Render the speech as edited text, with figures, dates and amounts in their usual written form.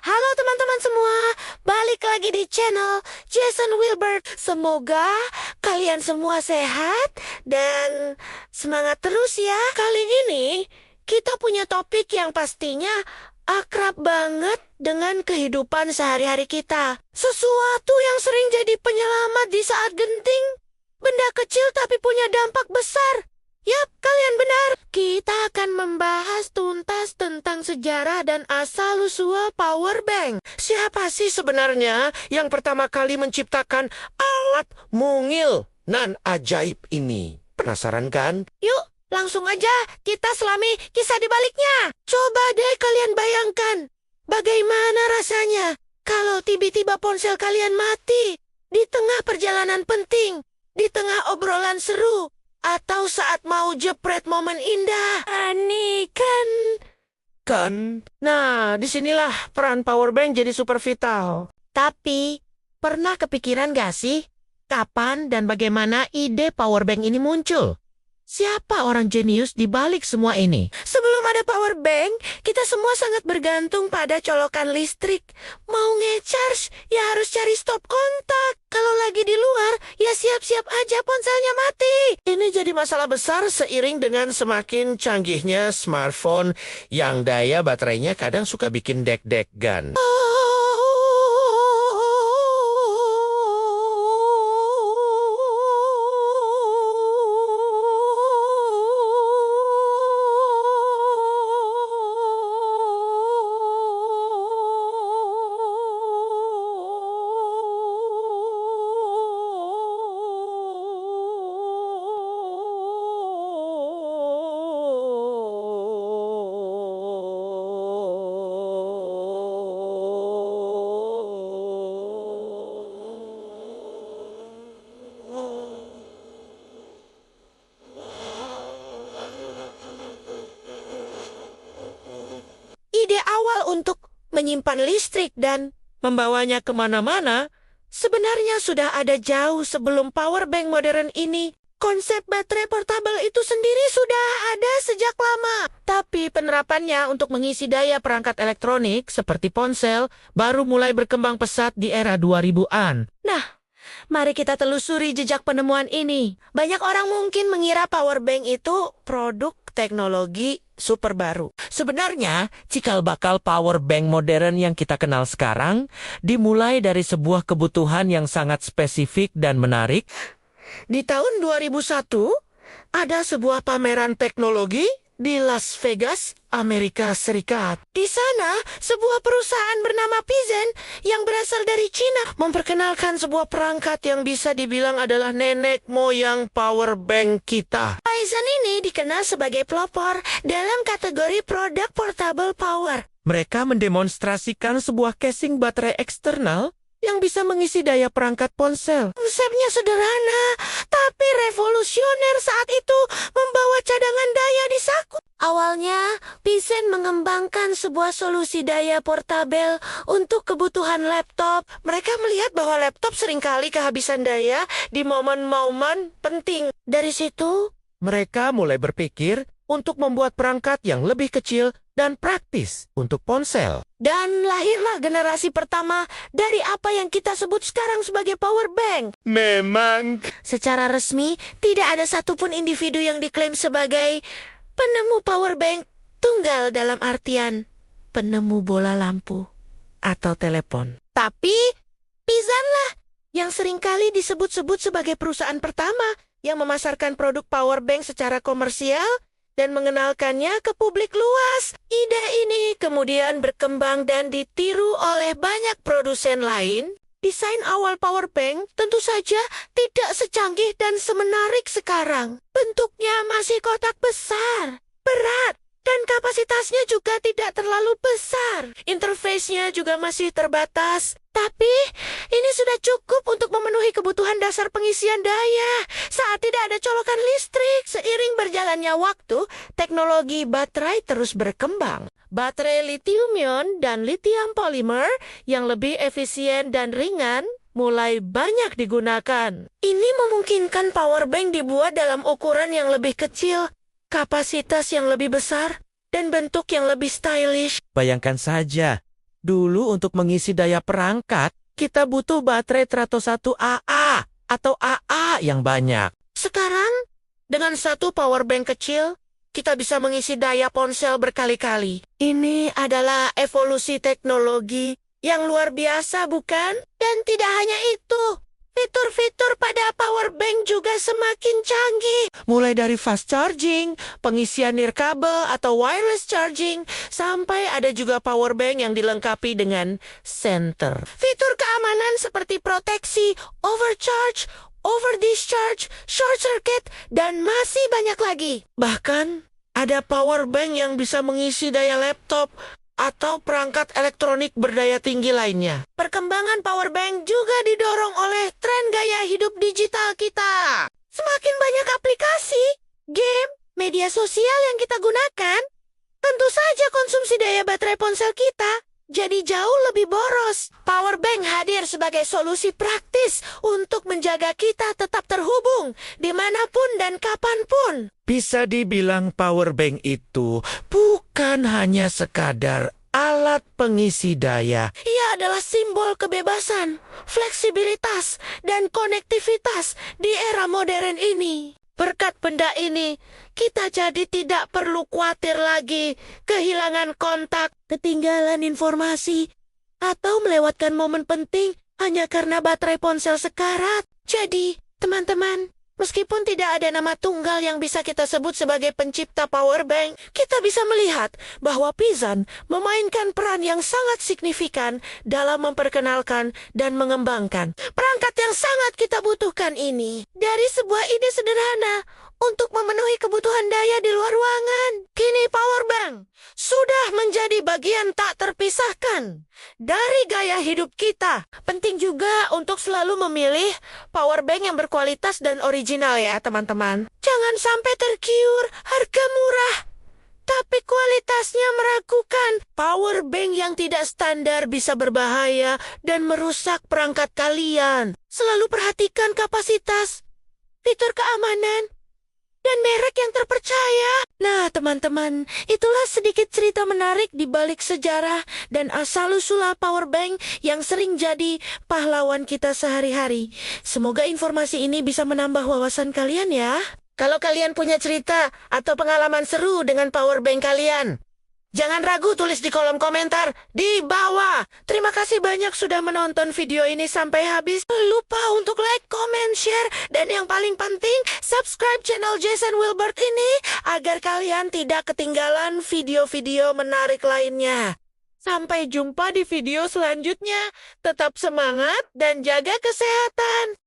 Halo teman-teman semua, balik lagi di channel Jason Wilbert. Semoga kalian semua sehat dan semangat terus ya. Kali ini kita punya topik yang pastinya akrab banget dengan kehidupan sehari-hari kita. Sesuatu yang sering jadi penyelamat di saat genting. Benda kecil tapi punya dampak besar. Yap, kalian benar. Kita akan membahas tuntas tentang sejarah dan asal-usul power bank. Siapa sih sebenarnya yang pertama kali menciptakan alat mungil nan ajaib ini? Penasaran kan? Yuk, langsung aja kita selami kisah di baliknya. Coba deh kalian bayangkan, bagaimana rasanya kalau tiba-tiba ponsel kalian mati di tengah perjalanan penting, di tengah obrolan seru, atau saat mau jepret momen indah. Aneh kan? Nah, disinilah peran powerbank jadi super vital. Tapi, pernah kepikiran gak sih kapan dan bagaimana ide powerbank ini muncul? Siapa orang jenius di balik semua ini? Sebelum ada powerbank, kita semua sangat bergantung pada colokan listrik. Mau nge-charge, ya harus cari stop kontak. Kalau lagi di luar, ya siap-siap aja ponselnya mati. Ini jadi masalah besar seiring dengan semakin canggihnya smartphone yang daya baterainya kadang suka bikin deg-degan. Ide awal untuk menyimpan listrik dan membawanya kemana-mana sebenarnya sudah ada jauh sebelum powerbank modern ini. Konsep baterai portable itu sendiri sudah ada sejak lama. Tapi penerapannya untuk mengisi daya perangkat elektronik seperti ponsel baru mulai berkembang pesat di era 2000-an. Nah, mari kita telusuri jejak penemuan ini. Banyak orang mungkin mengira powerbank itu produk teknologi super baru. Sebenarnya, cikal bakal powerbank modern yang kita kenal sekarang dimulai dari sebuah kebutuhan yang sangat spesifik dan menarik. Di tahun 2001, ada sebuah pameran teknologi di Las Vegas, Amerika Serikat. Di sana, sebuah perusahaan bernama Pizen yang berasal dari Cina memperkenalkan sebuah perangkat yang bisa dibilang adalah nenek moyang powerbank kita. Pizen ini dikenal sebagai pelopor dalam kategori produk portable power. Mereka mendemonstrasikan sebuah casing baterai eksternal yang bisa mengisi daya perangkat ponsel. Konsepnya sederhana, tapi revolusioner saat itu membawa cadangan daya di saku. Awalnya, Pizen mengembangkan sebuah solusi daya portabel untuk kebutuhan laptop. Mereka melihat bahwa laptop seringkali kehabisan daya di momen-momen penting. Dari situ, mereka mulai berpikir untuk membuat perangkat yang lebih kecil dan praktis untuk ponsel. Dan lahirlah generasi pertama dari apa yang kita sebut sekarang sebagai powerbank. Memang, secara resmi, tidak ada satupun individu yang diklaim sebagai penemu powerbank tunggal dalam artian penemu bola lampu atau telepon. Tapi, Pizen lah yang seringkali disebut-sebut sebagai perusahaan pertama yang memasarkan produk powerbank secara komersial dan mengenalkannya ke publik luas. Ide ini kemudian berkembang dan ditiru oleh banyak produsen lain. Desain awal powerbank tentu saja tidak secanggih dan semenarik sekarang. Bentuknya masih kotak besar, berat, dan kapasitasnya juga tidak terlalu besar. Interface-nya juga masih terbatas. Tapi, ini sudah cukup untuk memenuhi kebutuhan dasar pengisian daya saat tidak ada colokan listrik. Seiring berjalannya waktu, teknologi baterai terus berkembang. Baterai lithium-ion dan lithium polymer yang lebih efisien dan ringan mulai banyak digunakan. Ini memungkinkan powerbank dibuat dalam ukuran yang lebih kecil, kapasitas yang lebih besar, dan bentuk yang lebih stylish. Bayangkan saja, Dulu untuk mengisi daya perangkat, kita butuh baterai 101 AA atau AA yang banyak. Sekarang, dengan satu power bank kecil, kita bisa mengisi daya ponsel berkali-kali. Ini adalah evolusi teknologi yang luar biasa, bukan? Dan tidak hanya itu, fitur-fitur pada power bank juga semakin canggih. Mulai dari fast charging, pengisian nirkabel atau wireless charging, sampai ada juga power bank yang dilengkapi dengan senter. Fitur keamanan seperti proteksi, overcharge, over discharge, short circuit, dan masih banyak lagi. Bahkan, ada power bank yang bisa mengisi daya laptop atau perangkat elektronik berdaya tinggi lainnya. Perkembangan power bank juga didorong oleh tren gaya hidup digital kita. Semakin banyak aplikasi, game, media sosial yang kita gunakan, tentu saja konsumsi daya baterai ponsel kita jadi jauh lebih boros. Power bank hadir sebagai solusi praktis untuk menjaga kita tetap terhubung dimanapun dan kapanpun. Bisa dibilang power bank itu bukan hanya sekadar alat pengisi daya. Ia adalah simbol kebebasan, fleksibilitas, dan konektivitas di era modern ini. Berkat benda ini, kita jadi tidak perlu khawatir lagi kehilangan kontak, ketinggalan informasi, atau melewatkan momen penting hanya karena baterai ponsel sekarat. Jadi, teman-teman, meskipun tidak ada nama tunggal yang bisa kita sebut sebagai pencipta power bank, kita bisa melihat bahwa Pizan memainkan peran yang sangat signifikan dalam memperkenalkan dan mengembangkan perangkat yang sangat kita butuhkan ini. Dari sebuah ide sederhana untuk memenuhi kebutuhan daya di luar ruangan, kini power bank sudah menjadi bagian tak terpisahkan dari gaya hidup kita. Penting juga untuk selalu memilih power bank yang berkualitas dan original ya teman-teman. Jangan sampai tergiur harga murah, tapi kualitasnya meragukan. Power bank yang tidak standar bisa berbahaya dan merusak perangkat kalian. Selalu perhatikan kapasitas, fitur keamanan, dan merek yang terpercaya. Nah, teman-teman, itulah sedikit cerita menarik di balik sejarah dan asal-usul power bank yang sering jadi pahlawan kita sehari-hari. Semoga informasi ini bisa menambah wawasan kalian ya. Kalau kalian punya cerita atau pengalaman seru dengan power bank kalian, jangan ragu tulis di kolom komentar di bawah. Terima kasih banyak sudah menonton video ini sampai habis. Jangan lupa untuk like, comment, share, dan yang paling penting, subscribe channel Jason Wilbert ini agar kalian tidak ketinggalan video-video menarik lainnya. Sampai jumpa di video selanjutnya. Tetap semangat dan jaga kesehatan.